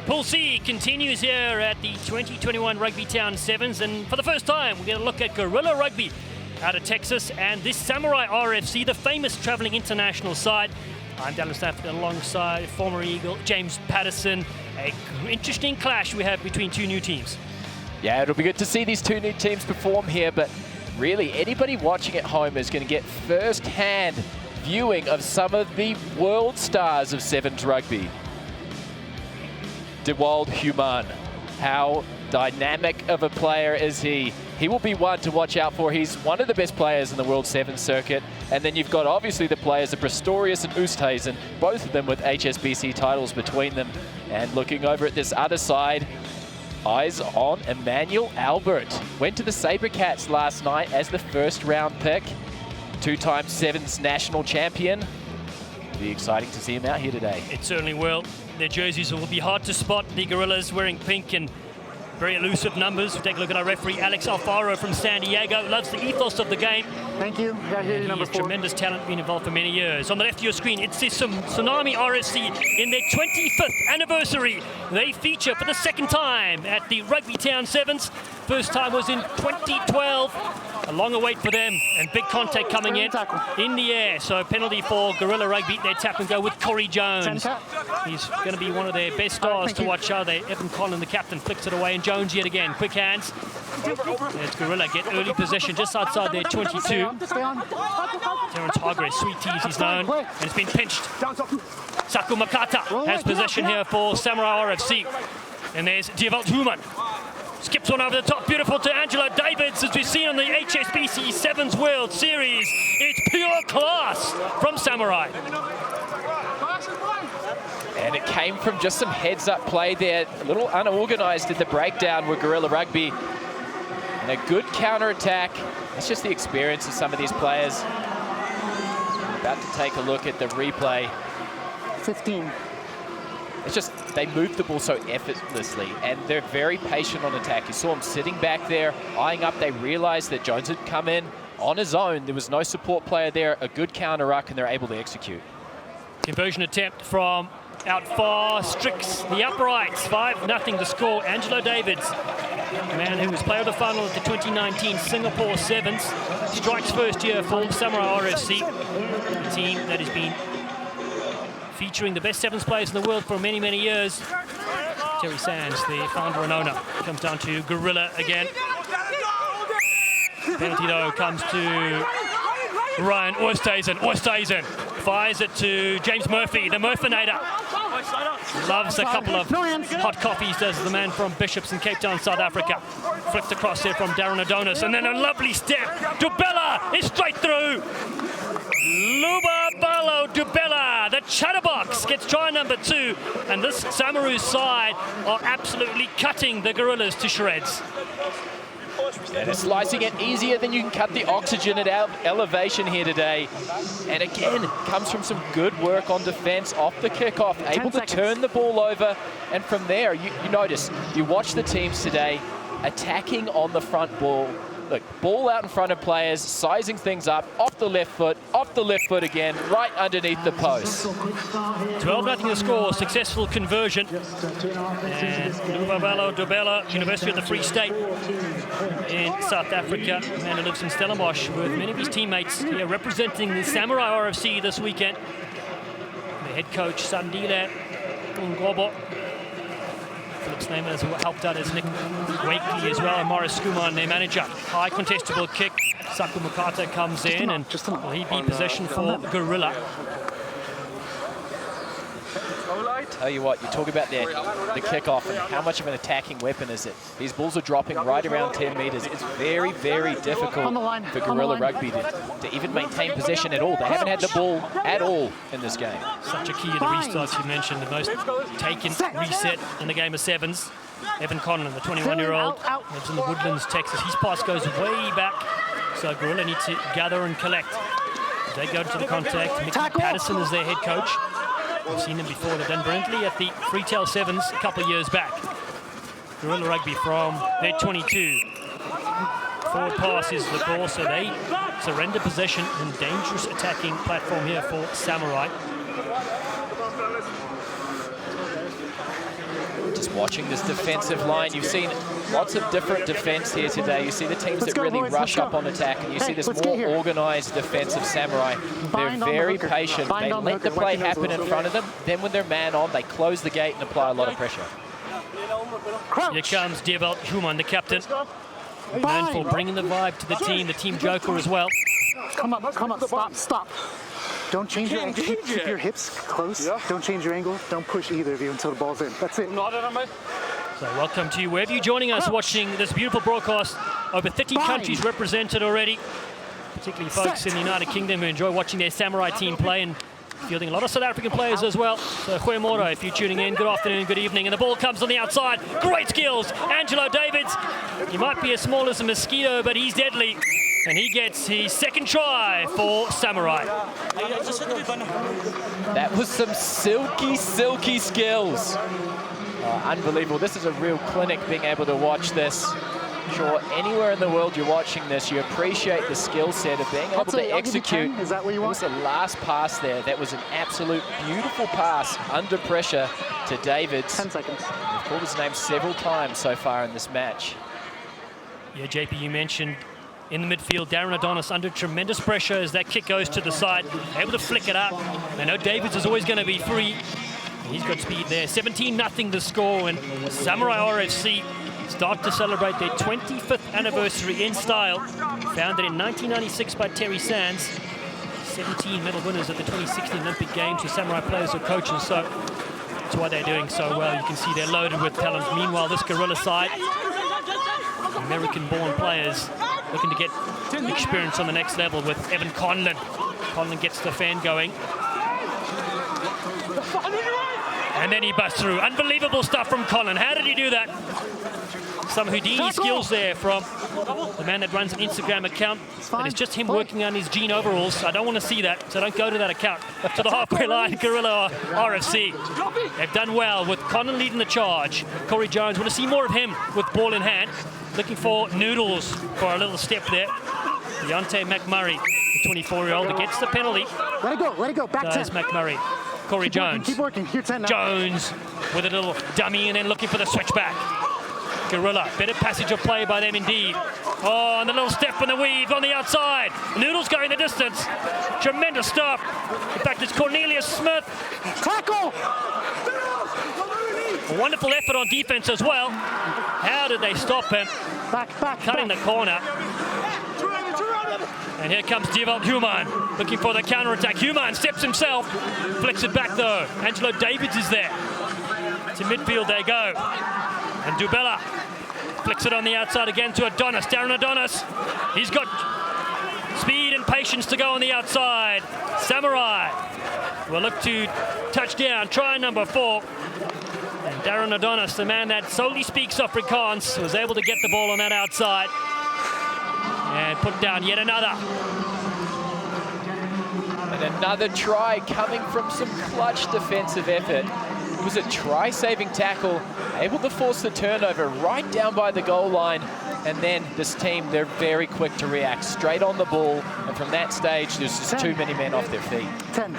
Pool C continues here at the 2021 Rugby Town Sevens, and for the first time we're going to look at Guerrilla Rugby out of Texas and this Samurai RFC, the famous travelling international side. I'm Dallas Stafford alongside former Eagle James Patterson. An interesting clash we have between two new teams. Yeah, it'll be good to see these two new teams perform here, but really anybody watching at home is going to get first-hand viewing of some of the world stars of Sevens rugby. DeWald Human, how dynamic of a player is he? He will be one to watch out for. He's one of the best players in the World Sevens circuit. And then you've got obviously the players of Prestorius and Oosthuizen, both of them with HSBC titles between them. And looking over at this other side, eyes on Emmanuel Albert. Went to the Sabercats last night as the first round pick. Two-time Sevens national champion. It'll be exciting to see him out here today. It certainly will. Their jerseys will be hard to spot. The Gorillas wearing pink and very elusive numbers. We'll take a look at our referee, Alex Alfaro from San Diego. Loves the ethos of the game. Thank you. He has tremendous talent, been involved for many years. On the left of your screen, it's this Tsunami RFC in their 25th anniversary. They feature for the second time at the Rugby Town Sevens. First time was in 2012. A longer wait for them, and big contact coming in the air. So penalty for Guerrilla Rugby. Their tap and go with Corey Jones. He's going to be one of their best stars to watch out there. Evan Conlon, the captain, flicks it away, and Jones yet again. Quick hands. There's Guerrilla get early possession just outside their 22. Terrence Hargrave, sweet tease he's known, and it's been pinched. Saku Makata has possession here for Samurai RFC. And there's DeWald Human. Skips one over the top, beautiful to Angelo Davids, as we've seen on the HSBC Sevens World Series. It's pure class from Samurai. And it came from just some heads-up play there. A little unorganized at the breakdown with Guerrilla Rugby. And a good counter-attack. That's just the experience of some of these players. About to take a look at the replay. 15. It's just, they move the ball so effortlessly, and they're very patient on attack. You saw them sitting back there, eyeing up. They realized that Jones had come in on his own. There was no support player there, a good counter-ruck, and they're able to execute. Conversion attempt from out far, Strix, the uprights, 5-0 the score. Angelo Davids, the man who was player of the final at the 2019 Singapore Sevens, strikes first year for Samurai RFC, a team that has been featuring the best Sevens players in the world for many, many years. Terry Sands, the founder and owner, comes down to Guerrilla again. Penalty, though, comes to Ryan Oosthuizen. Oosthuizen fires it to James Murphy, the Murphinator. Loves a couple of hot coffees, does the man from Bishops in Cape Town, South Africa. Flipped across there from Darren Adonis, and then a lovely step. Dubella is straight through. Lubabalo Dubella, the chatterbox, gets try number 2, and this Samaru side are absolutely cutting the Gorillas to shreds. And it's slicing it easier than you can cut the oxygen at elevation here today. And again, comes from some good work on defense off the kickoff, able to turn the ball over. And from there, you notice, you watch the teams today attacking on the front ball. Look, ball out in front of players, sizing things up, off the left foot again, right underneath the post. 12-0 the score, successful conversion. And Lubabalo Dubella, University of the Free State in South Africa. A man who lives in Stellenbosch with many of his teammates here representing the Samurai RFC this weekend. The head coach, Sandile Ngobo. Philip's name has helped out as Nick Wakely as well, and Morris Skuman, their manager. High contestable kick. Saku Makata comes in, and will he be possession for Guerrilla? Tell you what, you talk about the kickoff and how much of an attacking weapon is it. These balls are dropping right around 10 meters. It's very, very difficult for Guerrilla Rugby to even maintain possession at all. They haven't had the ball at all in this game. Such a key to the restarts you mentioned, the most taken reset in the game of sevens. Evan Conlon, the 21-year-old, lives in the Woodlands, Texas. His pass goes way back, so Guerrilla need to gather and collect. They go to the contact. Mickey Patterson is their head coach. We've seen them before. They've done brilliantly at the Freetail Sevens a couple of years back. Guerrilla Rugby from their 22. Forward pass is the ball, so they surrender possession and dangerous attacking platform here for Samurai. Watching this defensive line, you've seen lots of different defense here today. You see the teams that really rush up on attack, and you see this more organized defense of Samurai. They're very patient. They let the play happen in front of them. Then when they're man on, they close the gate and apply a lot of pressure. Here comes Diebelt Human, the captain. Known for bringing the vibe to the team joker as well. Come up, stop. Don't change your angle. Keep your hips close. Yeah. Don't change your angle. Don't push either of you until the ball's in. That's it. So welcome to you, wherever you're joining us, watching this beautiful broadcast. Over 30 countries represented already, particularly folks in the United Kingdom who enjoy watching their Samurai team play and fielding a lot of South African players as well. So Hoi Moro, if you're tuning in, good afternoon, good evening. And the ball comes on the outside. Great skills. Angelo Davids. He might be as small as a mosquito, but he's deadly. And he gets his second try for Samurai. That was some silky skills. Unbelievable. This is a real clinic being able to watch this. Sure, anywhere in the world you're watching this, you appreciate the skill set of being able to execute. Is that what you want? It was the last pass there. That was an absolute beautiful pass under pressure to Davids. 10 seconds. We've called his name several times so far in this match. Yeah, JP, you mentioned in the midfield, Darren Adonis under tremendous pressure as that kick goes to the side, able to flick it up. I know Davids is always going to be free. He's got speed there. 17-0 the score, and Samurai RFC start to celebrate their 25th anniversary in style. Founded in 1996 by Terry Sands. 17 medal winners at the 2016 Olympic Games with Samurai players or coaches, so that's why they're doing so well. You can see they're loaded with talent. Meanwhile, this Gorilla side, American-born players looking to get experience on the next level with Evan Conlon. Conlon gets the fan going. And then he busts through. Unbelievable stuff from Conlon. How did he do that? Some Houdini skills there from the man that runs an Instagram account. And it's just him working on his jean overalls. I don't want to see that, so don't go to that account. To the halfway line, Gorilla RFC. They've done well with Conlon leading the charge. Corey Jones, want to see more of him with ball in hand. Looking for Noodles for a little step there. Deontay McMurray, the 24-year-old, that gets the penalty. Let it go, back 10. Does McMurray. Corey Jones. Keep working, here 10 now. Jones with a little dummy and then looking for the switchback. Gorilla, better passage of play by them indeed. Oh, and the little step and the weave on the outside. Noodles going the distance. Tremendous stuff. In fact, it's Cornelius Smith. Tackle! A wonderful effort on defense as well. How did they stop him? Cutting the corner. And here comes Diebelt Human, looking for the counter-attack. Human steps himself, flicks it back though. Angelo Davids is there. To midfield they go. And Dubella flicks it on the outside again to Adonis. Darren Adonis, he's got speed and patience to go on the outside. Samurai will look to touch down, try number 4. And Darren Adonis, the man that solely speaks Afrikaans, was able to get the ball on that outside. And put down yet another. And another try coming from some clutch defensive effort. It was a try-saving tackle, able to force the turnover right down by the goal line. And then this team, they're very quick to react, straight on the ball. And from that stage, there's just 10. too many men off their feet. 10.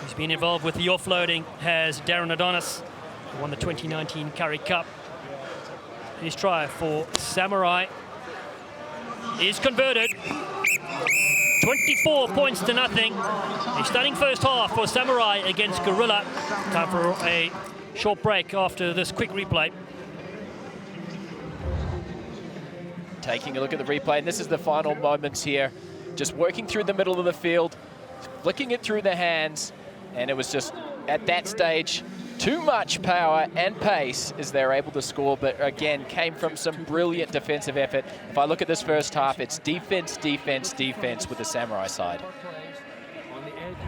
He's been involved with the offloading, has Darren Adonis, who won the 2019 Currie Cup. His try for Samurai is converted. 24 points to nothing. A stunning first half for Samurai against Gorilla. Time for a short break after this quick replay. Taking a look at the replay, and this is the final moments here. Just working through the middle of the field, flicking it through the hands, and it was just, at that stage, too much power and pace as they're able to score, but again, came from some brilliant defensive effort. If I look at this first half, it's defense, defense, defense with the Samurai side.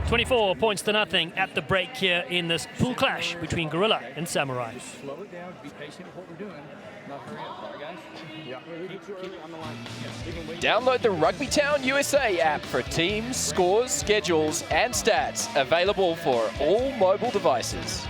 24 points to nothing at the break here in this pool clash between Gorilla and Samurai. Slow it down, be patient with what we're doing. Not hurry up, all right, guys? Yeah. Keep on the line. Download the Rugby Town USA app for teams, scores, schedules, and stats. Available for all mobile devices.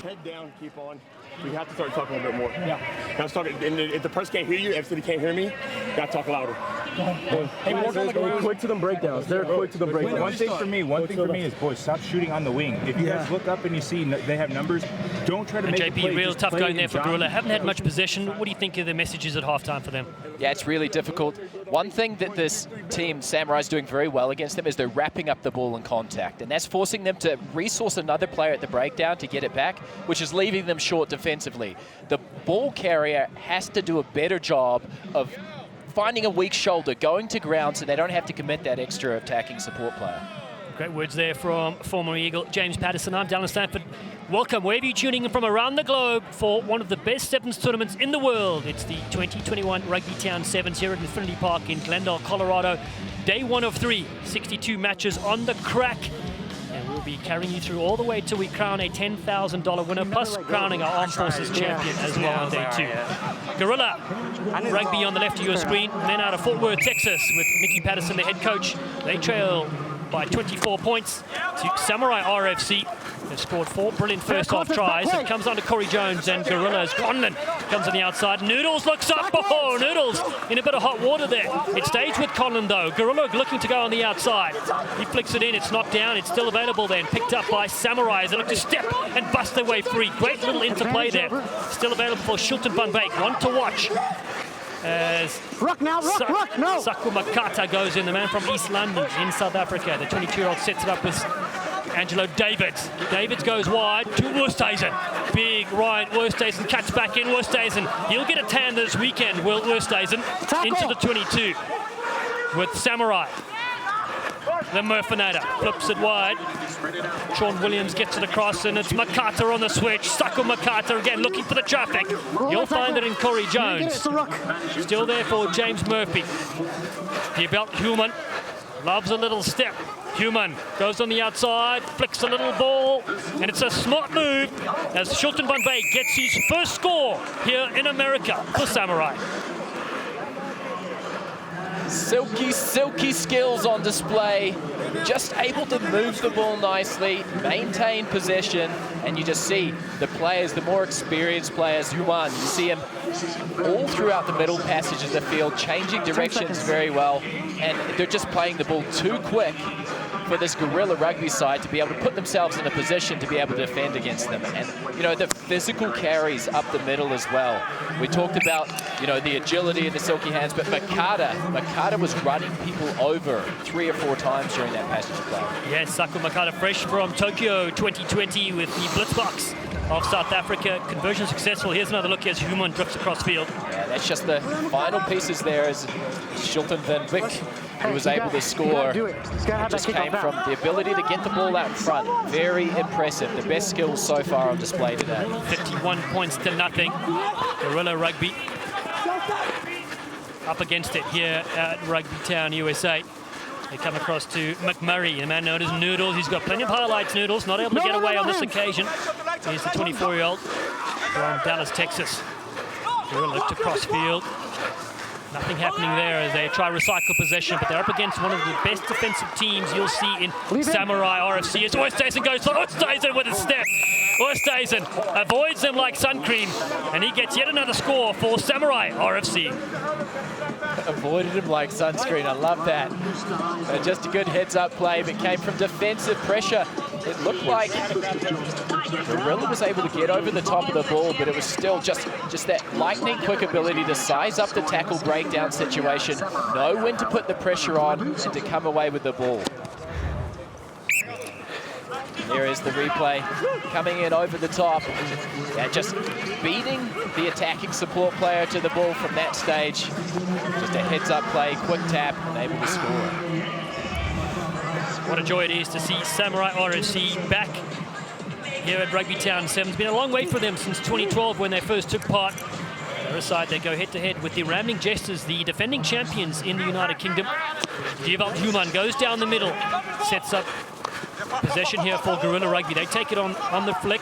Head down, keep on. We have to start talking a little bit more. Yeah. Now talk, and if the person can't hear you, if they can't hear me, you got to talk louder. Hey, they're quick to them breakdowns. They're quick to the breakdowns. One thing for me is, boys, stop shooting on the wing. If you guys look up and you see they have numbers, don't try to make JP, a play. real Just tough play going it there and for drive. Gorilla. Haven't had much possession. What do you think of the messages at halftime for them? Yeah, it's really difficult. One thing that this team, Samurai, is doing very well against them is they're wrapping up the ball in contact, and that's forcing them to resource another player at the breakdown to get it back, which is leaving them short defensively. The ball carrier has to do a better job of finding a weak shoulder, going to ground so they don't have to commit that extra attacking support player. Great words there from former Eagle James Patterson. I'm Dallin Stanford. Welcome, wherever you're tuning in from around the globe, for one of the best sevens tournaments in the world. It's the 2021 Rugby Town Sevens here at Infinity Park in Glendale, Colorado. Day 1 of 3, 62 matches on the crack. And we'll be carrying you through all the way till we crown a $10,000 winner, plus crowning our Armed Forces champion as well on day 2. Gorilla Rugby on the left of your screen, and then out of Fort Worth, Texas, with Nicky Patterson, the head coach. They trail by 24 points to Samurai RFC. They've scored 4 brilliant first half tries. It comes on to Corey Jones and Gorilla's Conlon comes on the outside. Noodles looks up. Oh, Noodles in a bit of hot water there. It stays with Conlon though. Gorilla looking to go on the outside. He flicks it in. It's knocked down. It's still available then. Picked up by Samurai as they look to step and bust their way free. Great little interplay there. Still available for Shilton Van Beek. One to watch. As Ruck now, ruck, no! Saku Makata goes in, the man from East London in South Africa. The 22-year-old sets it up with Angelo Davids. Davids goes wide to Wursthuizen. Big Ryan Wursthuizen cuts back in. Wursthuizen, he'll get a tan this weekend, Will Wursthuizen, into the 22 with Samurai. The Murfinator flips it wide. Sean Williams gets it across, and it's Makata on the switch. Saku Makata again looking for the traffic. You'll find it in Corey Jones. Still there for James Murphy. The belt Human loves a little step. Human goes on the outside, flicks a little ball, and it's a smart move as Shilton Van Beek gets his first score here in America for Samurai. Silky skills on display. Just able to move the ball nicely, maintain possession, and you just see the players, the more experienced players who won. You see them all throughout the middle passage of the field, changing directions very well, and they're just playing the ball too quick for this Gorilla Rugby side to be able to put themselves in a position to be able to defend against them. And, you know, the physical carries up the middle as well. We talked about, you know, the agility and the silky hands, but Makata was running people over 3 or 4 times during that passage of play. Yes, Saku Makata fresh from Tokyo 2020 with the Blitzbox of South Africa. Conversion successful. Here's another look as Human drifts across field. Yeah, that's just the final pieces there as Shilton Van Beek, who was able to score. It just came from the ability to get the ball out in front. Very impressive. The best skills so far on display today. 51 points to nothing. Gorilla Rugby up against it here at Rugby Town, USA. They come across to McMurray, the man known as Noodles. He's got plenty of highlights, Noodles. Not able to get away on this occasion. He's the 24-year-old from Dallas, Texas. Gorilla looked across field. Nothing happening there as they try to recycle possession, but they're up against one of the best defensive teams you'll see in Samurai RFC. As Wursthuizen goes for Wursthuizen with a step. Wursthuizen avoids them like sun cream, and he gets yet another score for Samurai RFC. Avoided him like sunscreen. I love that. Just a good heads-up play, but came from defensive pressure. It looked like Gorilla was able to get over the top of the ball, but it was still just that lightning-quick ability to size up the tackle breakdown situation, know when to put the pressure on, and to come away with the ball. There is the replay coming in over the top. Yeah, just beating the attacking support player to the ball from that stage. Just a heads-up play, quick tap, and able to score. What a joy it is to see Samurai RFC back here at Rugby Town 7. It's been a long wait for them since 2012 when they first took part. On the other side, they go head-to-head with the Rambling Jesters, the defending champions in the United Kingdom. Diewald Human goes down the middle, sets up possession here for Gorilla Rugby. They take it on the flick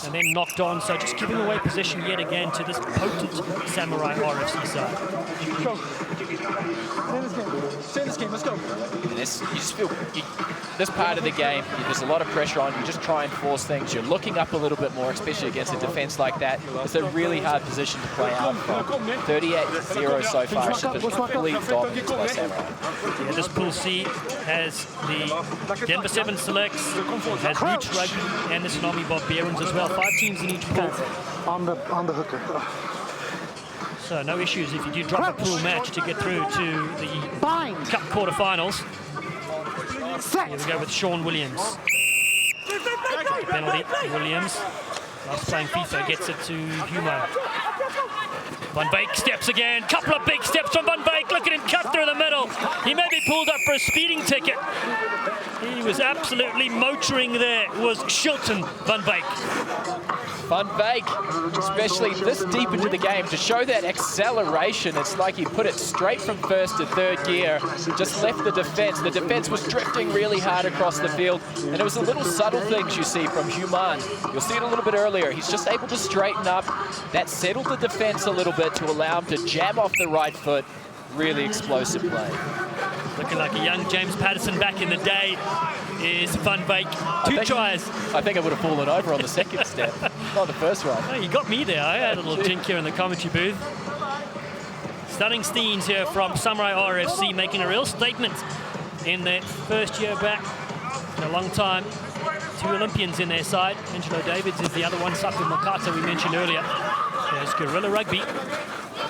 and then knocked on, so just giving away possession yet again to this potent Samurai RFC side. Stay in this game. Let's go. And this, you just feel, this part of the game, there's a lot of pressure on. You just try and force things. You're looking up a little bit more, especially against a defense like that. It's a really hard position to play out from. 38-0 so far. It's just been complete dominance by Samurai. Yeah, this Pool C has the Denver 7 Selects, has Roots Rugby, and the Tsunami Barbarians as well. 5 teams in each pool. On the hooker. So no issues if you do drop a pool match to get through to the Cup quarterfinals. Here we go with Sean Williams. Penalty, Williams. Last playing FIFA gets it to Humo. Van Beek steps again. Couple of big steps from Van Beek. Look at him cut through the middle. He may be pulled up for a speeding ticket. He was absolutely motoring there. Was Shilton Van Beek. Van Beek, especially this deep into the game, to show that acceleration. It's like he put it straight from first to third gear, just left the defense. The defense was drifting really hard across the field, and it was the little subtle things you see from Human. You'll see it a little bit earlier. He's just able to straighten up. That settled the defense a little bit to allow him to jam off the right foot. Really explosive play. Looking like a young James Patterson back in the day is Van Beek. Two tries. I think I would have fallen over on the second step, not the first one. Oh, you got me there. I had a little jink here in the commentary booth. Stunning Steens here from Samurai RFC, making a real statement in their first year back in a long time. 2 Olympians in their side. Angelo Davids is the other one. Saku Makata we mentioned earlier. There's Guerrilla Rugby.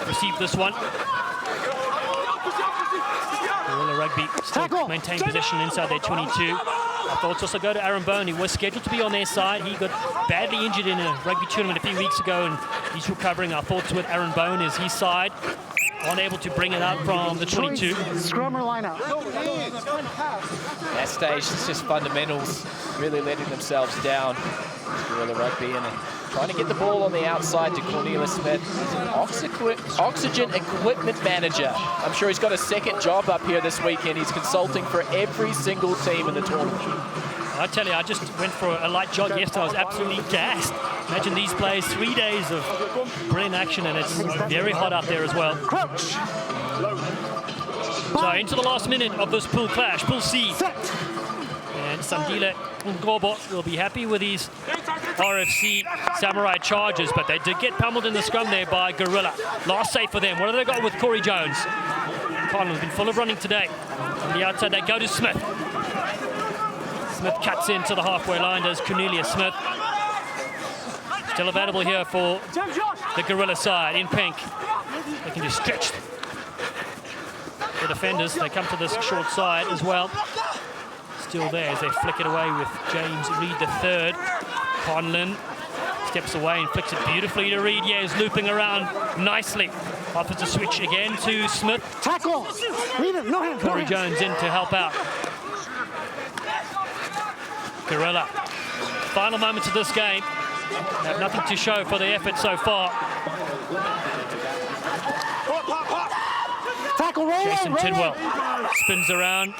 Received this one. Guerrilla Rugby still maintain possession inside their 22. Our thoughts also go to Aaron Bone. He was scheduled to be on their side. He got badly injured in a rugby tournament a few weeks ago, and he's recovering. Our thoughts with Aaron Bone is his side, unable to bring it out from the 22. Scrum or line out? That stage, it's just fundamentals really letting themselves down. Guerrilla Rugby and trying to get the ball on the outside to Cornelius Smith. He's an oxygen equipment manager. I'm sure he's got a second job up here this weekend. He's consulting for every single team in the tournament. I tell you, I just went for a light jog yesterday. I was absolutely gassed. Imagine these players, 3 days of brilliant action, and it's very hot out there as well. So into the last minute of this pool clash, Pool C. And Sandile Ngobo will be happy with his RFC Samurai charges, but they did get pummeled in the scrum there by Guerrilla. Last save for them. What have they got with Corey Jones? Conlon's been full of running today. On the outside, they go to Smith. Smith cuts into the halfway line, does Cornelius Smith. Still available here for the Guerrilla side in pink. They can just stretch the defenders. They come to this short side as well. Still there as they flick it away with James Reed the third. Conlon steps away and flicks it beautifully to Reed. Yeah, he's looping around nicely. Offers a switch again to Smith. Tackle! Leave him, no hands. Corey Jones in to help out. Guerrilla. Final moments of this game. They have nothing to show for the effort so far. Tackle, roll, Jason Tidwell spins around.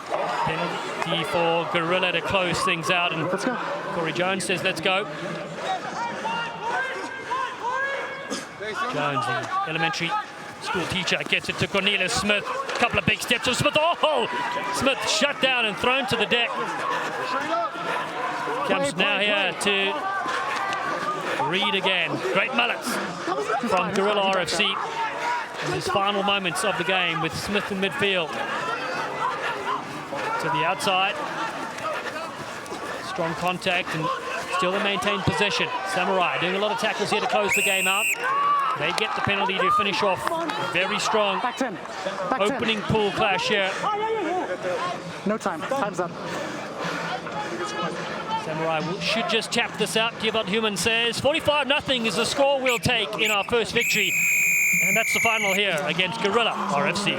Penalty for Guerrilla to close things out, and let's go. Corey Jones says, let's go. Jones, the elementary school teacher, gets it to Cornelius Smith. A couple of big steps of Smith. Oh! Smith shut down and thrown to the deck. Comes now here to Reed again. Great mullets from Guerrilla RFC. In his final moments of the game with Smith in midfield. To the outside. Strong contact and still they maintain possession. Samurai doing a lot of tackles here to close the game out. They get the penalty to finish off. Very strong opening pool clash here. No time. Time's up. Samurai should just tap this out. Gilbert Human says 45-0 is the score we'll take in our first victory. And that's the final here against Guerrilla RFC.